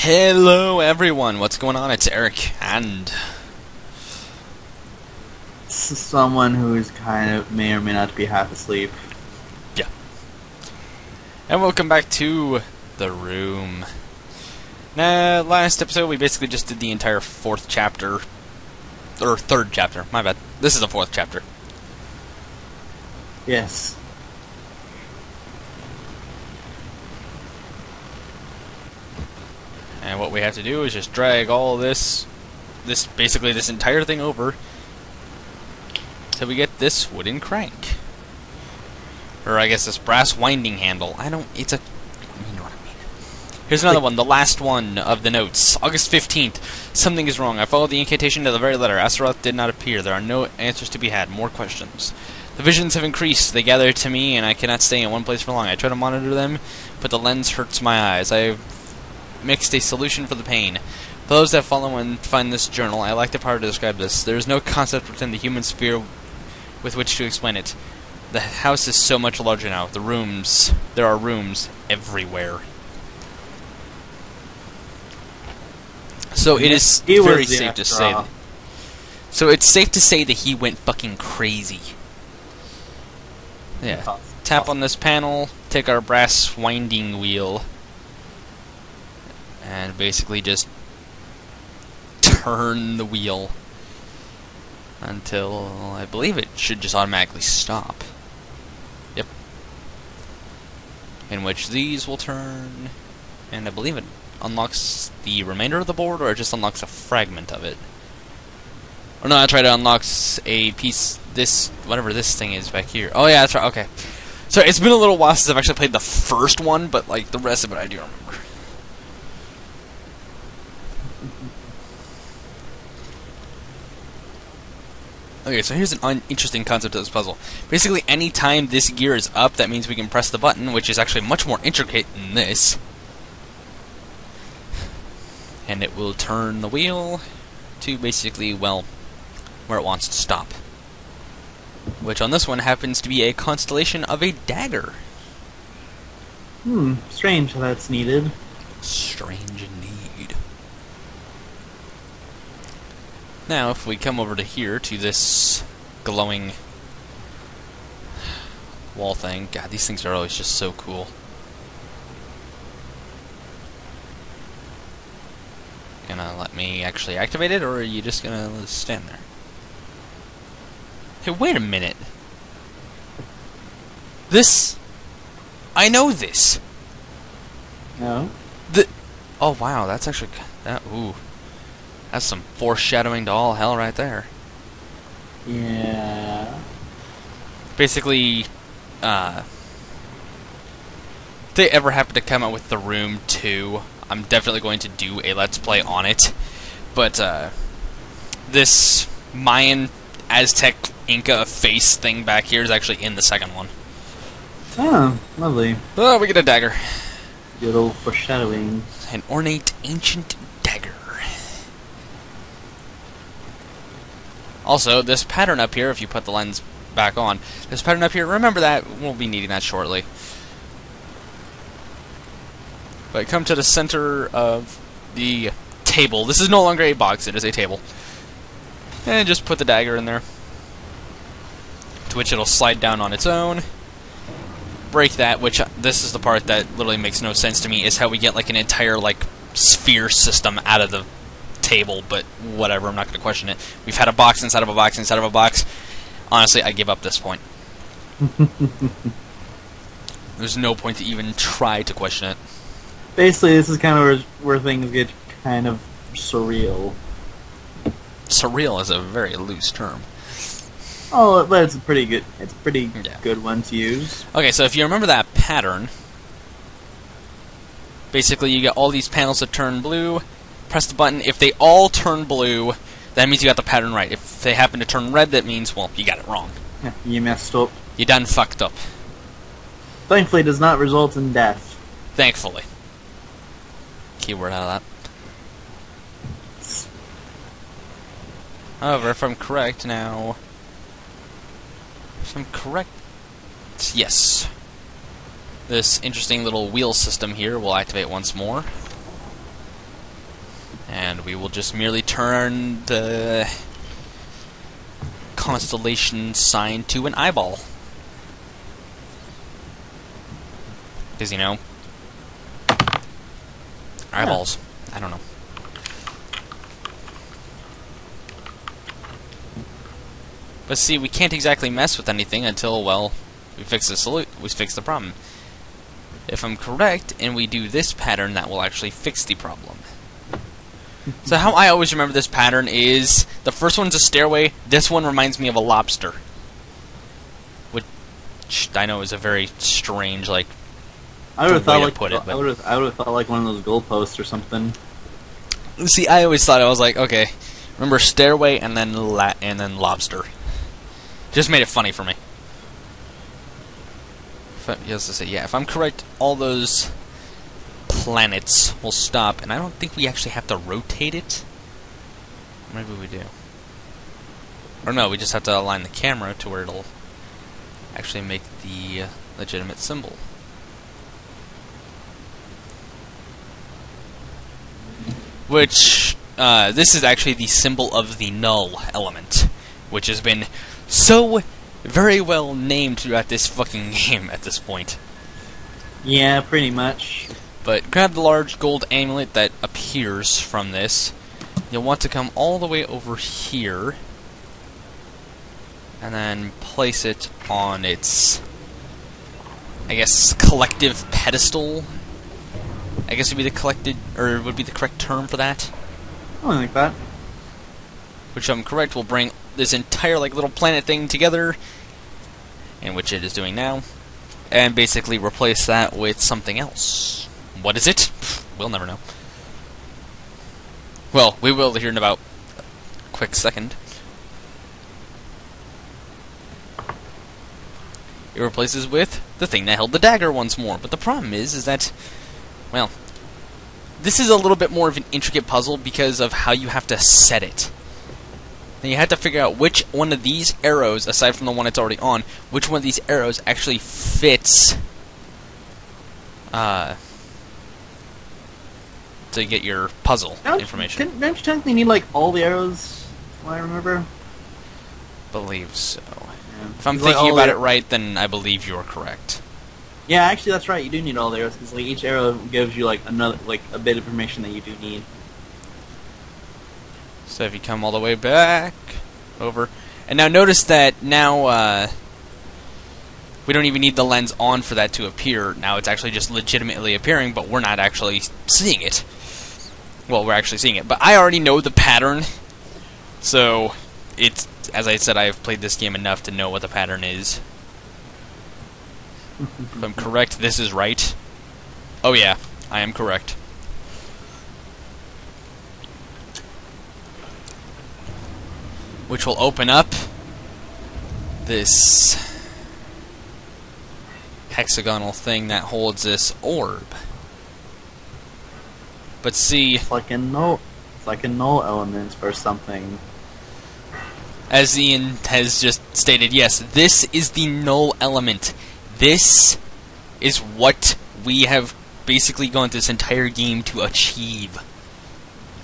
Hello everyone, what's going on? It's Eric, and Someone who's kind of may or may not be half asleep. yeah. And welcome back to The Room. Now, last episode we basically just did the entire fourth chapter, or third chapter, my bad. This is the fourth chapter. Yes. And what we have to do is just drag all this basically this entire thing over till we get this wooden crank. Or I guess this brass winding handle. You know what I mean. Here's another one, the last one of the notes. August 15th. Something is wrong. I followed the incantation to the very letter. Astaroth did not appear. There are no answers to be had. More questions. The visions have increased. They gather to me, and I cannot stay in one place for long. I try to monitor them, but the lens hurts my eyes. I've mixed a solution for the pain. For those that follow and find this journal, I lack the power to describe this. There is no concept within the human sphere with which to explain it. The house is so much larger now. There are rooms everywhere. So it is very safe to say. So it's safe to say that he went fucking crazy. Yeah. Tap on this panel, take our brass winding wheel, and basically just turn the wheel until I believe it should just automatically stop. Yep. In which these will turn, and I believe it unlocks the remainder of the board, or it just unlocks a fragment of it. Or no, that's right, it unlocks a piece, whatever this thing is back here. Oh yeah, that's right, okay. So it's been a little while since I've actually played the first one, but like the rest of it I do remember. Okay, so here's an interesting concept of this puzzle. Basically, any time this gear is up, that means we can press the button, which is actually much more intricate than this. And it will turn the wheel to basically, well, where it wants to stop. Which on this one happens to be a constellation of a dagger. Strange how that's needed. Strange indeed. Now, if we come over to here, to this glowing wall thing. God, these things are always just so cool. Gonna let me actually activate it, or are you just gonna stand there? Hey, wait a minute. I know this. No? Oh, wow, that's actually... ooh. That's some foreshadowing to all hell right there. Yeah. Basically, if they ever happen to come out with The Room 2, I'm definitely going to do a Let's Play on it. But, this Mayan, Aztec, Inca face thing back here is actually in the second one. Oh, lovely. Oh, we get a dagger. Good old foreshadowing. An ornate ancient dagger. Also, this pattern up here, if you put the lens back on, this pattern up here, remember that, we'll be needing that shortly. But come to the center of the table. This is no longer a box, it is a table. And just put the dagger in there. To which it'll slide down on its own. Break that, which this is the part that literally makes no sense to me, is how we get like an entire like sphere system out of the table, but whatever, I'm not going to question it. We've had a box inside of a box inside of a box. Honestly, I give up this point. There's no point to even try to question it. Basically, this is kind of where things get kind of surreal. Surreal is a very loose term. Oh, but it's a pretty good. It's a pretty good one to use. Okay, so if you remember that pattern, basically you get all these panels that turn blue. Press the button. If they all turn blue, that means you got the pattern right. If they happen to turn red, that means, well, you got it wrong. Yeah, you messed up. You done fucked up. Thankfully, it does not result in death. Thankfully. Keyword out of that. However, if I'm correct now... If I'm correct... Yes. This interesting little wheel system here will activate once more. And we will just merely turn the constellation sign to an eyeball. Because, you know, eyeballs. Yeah. I don't know. But see, we can't exactly mess with anything until, well, we fix the problem. If I'm correct, and we do this pattern, that will actually fix the problem. So how I always remember this pattern is, the first one's a stairway, this one reminds me of a lobster. Which I know is a very strange, like, I would have thought like put it, I would have thought like one of those goalposts or something. See, I always thought, I was like, okay, remember stairway and then lobster. Just made it funny for me. If I'm correct, all those planets will stop, and I don't think we actually have to rotate it. Maybe we do. Or no, we just have to align the camera to where it'll actually make the legitimate symbol. Which, this is actually the symbol of the Null Element, which has been so very well named throughout this fucking game at this point. Yeah, pretty much. But grab the large gold amulet that appears from this. You'll want to come all the way over here, and then place it on its, I guess, collective pedestal. I guess would be the correct term for that. Something like that. Which, if I'm correct, will bring this entire like little planet thing together, in which it is doing now, and basically replace that with something else. What is it? We'll never know. Well, we will hear in about a quick second. It replaces with the thing that held the dagger once more. But the problem is that, well, this is a little bit more of an intricate puzzle because of how you have to set it. Then you have to figure out which one of these arrows, aside from the one it's already on, which one of these arrows actually fits to get your puzzle information. Don't you technically need like all the arrows? What I remember. Believe so. Yeah. If I'm thinking about it right, then I believe you're correct. Yeah, actually, that's right. You do need all the arrows because like each arrow gives you like another, like a bit of information that you do need. So if you come all the way back over, and now notice that now we don't even need the lens on for that to appear. Now it's actually just legitimately appearing, but we're not actually seeing it. Well, we're actually seeing it, but I already know the pattern, so it's, as I said, I've played this game enough to know what the pattern is. If I'm correct, this is right. Oh yeah, I am correct. Which will open up this hexagonal thing that holds this orb. But see, it's like a null element or something. As Ian has just stated, yes, this is the null element. This is what we have basically gone through this entire game to achieve.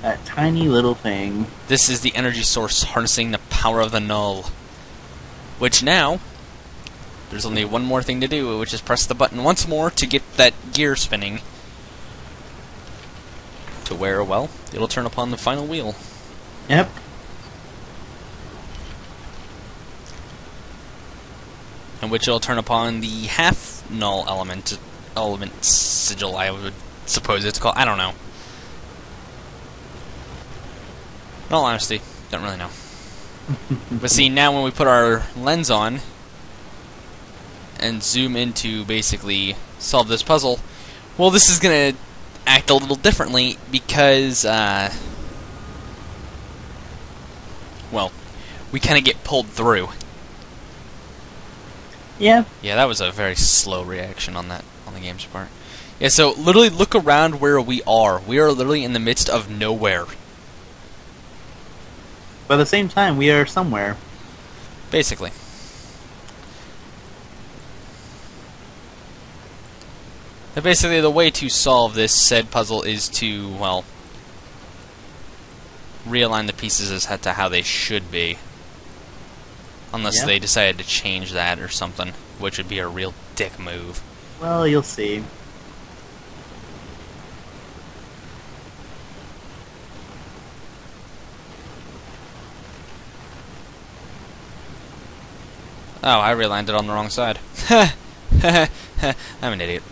That tiny little thing. This is the energy source harnessing the power of the null. Which now, there's only one more thing to do, which is press the button once more to get that gear spinning. To where, well, it'll turn upon the final wheel. Yep. In which it'll turn upon the half null element sigil, I would suppose it's called. I don't know. In all honesty, don't really know. But see, now when we put our lens on and zoom in to basically solve this puzzle, well, this is going to act a little differently because, well, we kind of get pulled through. Yeah. Yeah, that was a very slow reaction on the game's part. Yeah, so literally look around where we are. We are literally in the midst of nowhere. But at the same time, we are somewhere. Basically. But basically, the way to solve this said puzzle is to, well, realign the pieces as to how they should be. Unless they decided to change that or something, which would be a real dick move. Well, you'll see. Oh, I realigned it on the wrong side. I'm an idiot.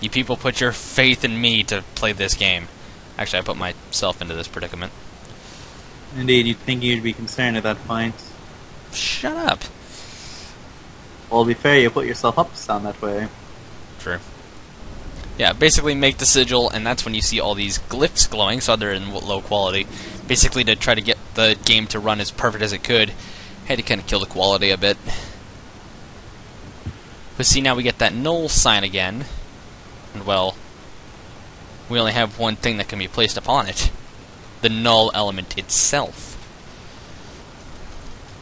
You people put your faith in me to play this game. Actually, I put myself into this predicament. Indeed, you'd think you'd be concerned at that point. Shut up. Well, to be fair, you put yourself up down that way. True. Yeah, basically make the sigil, and that's when you see all these glyphs glowing, so they're in low quality. Basically, to try to get the game to run as perfect as it could, had to kind of kill the quality a bit. But see, now we get that null sign again, and well, we only have one thing that can be placed upon it. The null element itself.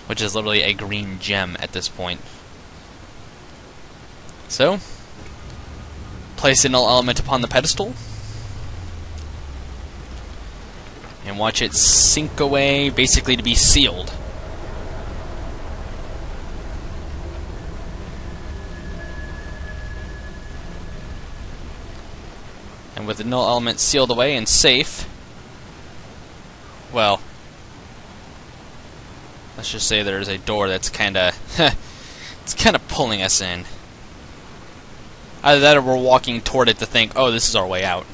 Which is literally a green gem at this point. So, place the null element upon the pedestal, and watch it sink away, basically to be sealed. And with the null element sealed away and safe, well, let's just say there's a door that's kinda it's kinda pulling us in. Either that or we're walking toward it to think, oh, this is our way out.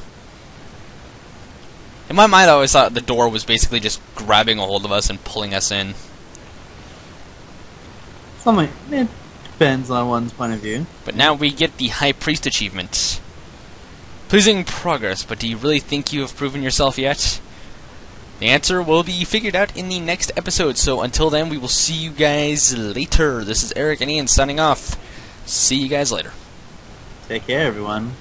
In my mind, I always thought the door was basically just grabbing a hold of us and pulling us in. It depends on one's point of view. But now we get the High Priest achievement. Pleasing progress, but do you really think you have proven yourself yet? The answer will be figured out in the next episode, so until then, we will see you guys later. This is Eric and Ian signing off. See you guys later. Take care, everyone.